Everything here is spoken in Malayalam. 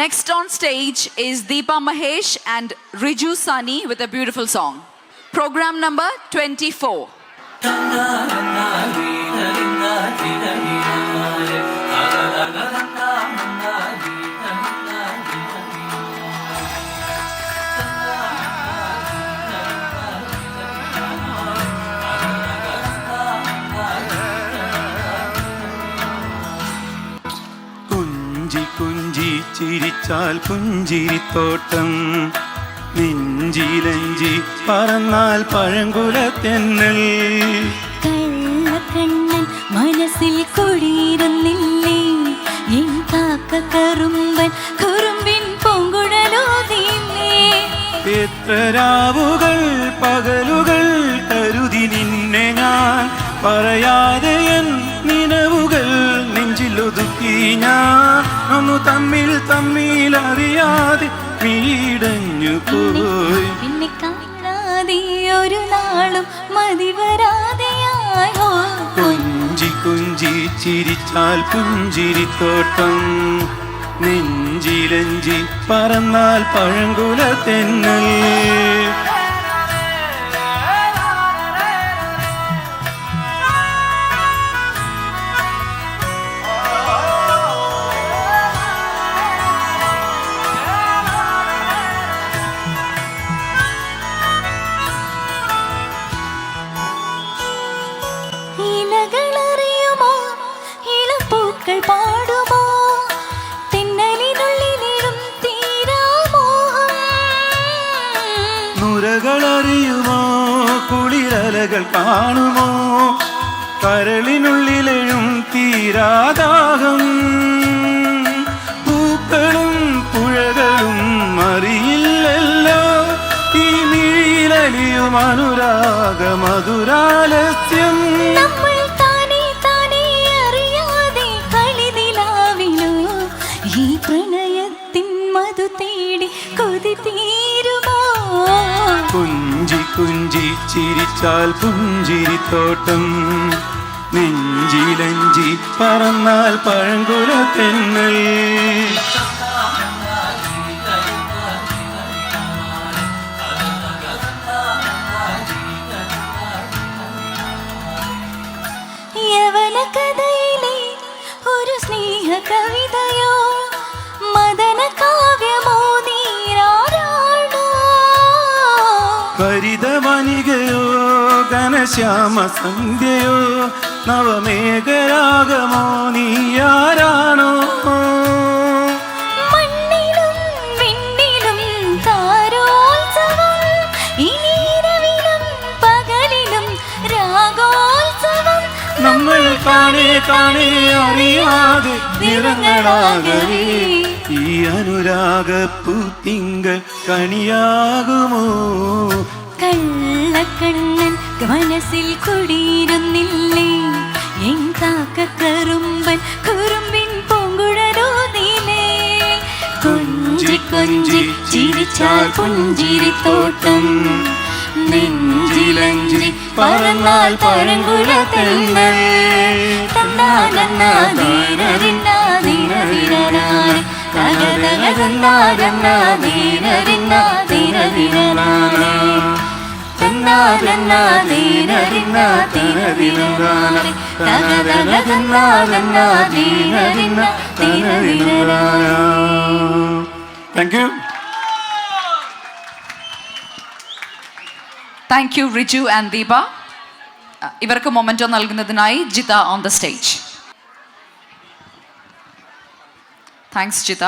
Next on stage is Deepa Mahesh and Riju Sani with a beautiful song. Program number 24. കുഞ്ചി ചിരിച്ചാൽ പുഞ്ചിരിത്തോട്ടം, നെഞ്ചിലഞ്ചി പറന്നാൽ പഴങ്കുലത്തെന്നൽ. കള്ളക്കണ്ണൻ മനസ്സിൽ കുടിയിരുന്നില്ലേ, എൻ കാക്ക കറുമ്പൻ കുറുമ്പിൻ പൊങ്കുഴലോതില്ലേ. എത്ര രാവുകൾ പകലുകൾ കരുതി നിന്നെ ഞാൻ, പറയാതെ എൻ നിലവുകൾ നെഞ്ചിലൊതുക്കി ഞാൻ. ഒന്നു തമ്മിൽ അറിയാതെ വീടഞ്ഞു പോയി, പിന്നെ കാണാതെ ഒരു നാളും മതി വരാതെയായോ. കുഞ്ചി ചിരിച്ചാൽ പുഞ്ചിരിത്തോട്ടം, നെഞ്ചിലഞ്ചി പറന്നാൽ പഴങ്കുലത്തെന്നൽ. ഇലകളറിയുമോ, ഇളപ്പൂക്കൾ പാടുമോ, തെന്നലിനുള്ളിലിടും തീരാമോഹം. നുരകളറിയുമോ, കുളിരലകൾ കാണുമോ, കരളിനുള്ളിലെഴും തീരാദാഹം. പൂക്കളും പുഴകളും അറിയില്ലല്ലോ, ഈ മിഴിയിലലിയും അനുരാഗ മധുരാലസ്യം. നമ്മൾ താനേ അറിയാതെ കളിനിലാവിലോ, ഈ പ്രണയത്തിൻ മധു തേടി കൊതി തീരുമോ. കുഞ്ചി ചിരിച്ചാൽ പുഞ്ചിരിത്തോട്ടം, നെഞ്ചിലഞ്ചി പറന്നാൽ പഴങ്കുലത്തെന്നൽ. യവന കഥയിലെ ഒരു സ്നേഹ കവിതയോ, മദന കാവ്യമോ, നീരാരാണോ. ഹരിതവനികയോ ഘനശ്യാമ സന്ധ്യയോ, നവമേഘരാഗമോ, നീയാരാണോ. മണ്ണിലും വിണ്ണിലും താരോത്സവം, ഇനിരവിലും പകലിലും രാഗോത്സവം. നമ്മൾ കാണേ അറിയാതെ നിറങ്ങളാകവേ, ഈ അനുരാഗപ്പൂത്തിങ്കൾ കണിയാകുമോ. കള്ളക്കണ്ണൻ മനസ്സിൽ കുടിയിരുന്നില്ലേ, എൻ കാക്ക കറുമ്പൻ കുറുമ്പിൻ പൊങ്കുഴലോതിലേ. കൊഞ്ചി ചിരിച്ചാൽ പുഞ്ചിരിത്തോട്ടം, നെഞ്ചിലഞ്ചി പറന്നാൽ പഴങ്കുലത്തെന്നൽ. Thank you. Thank you, Riju and Deepa. ഇവർക്ക് മൊമെന്റോ നൽകുന്നതിനായി Jitha on the stage. Thanks Jitha.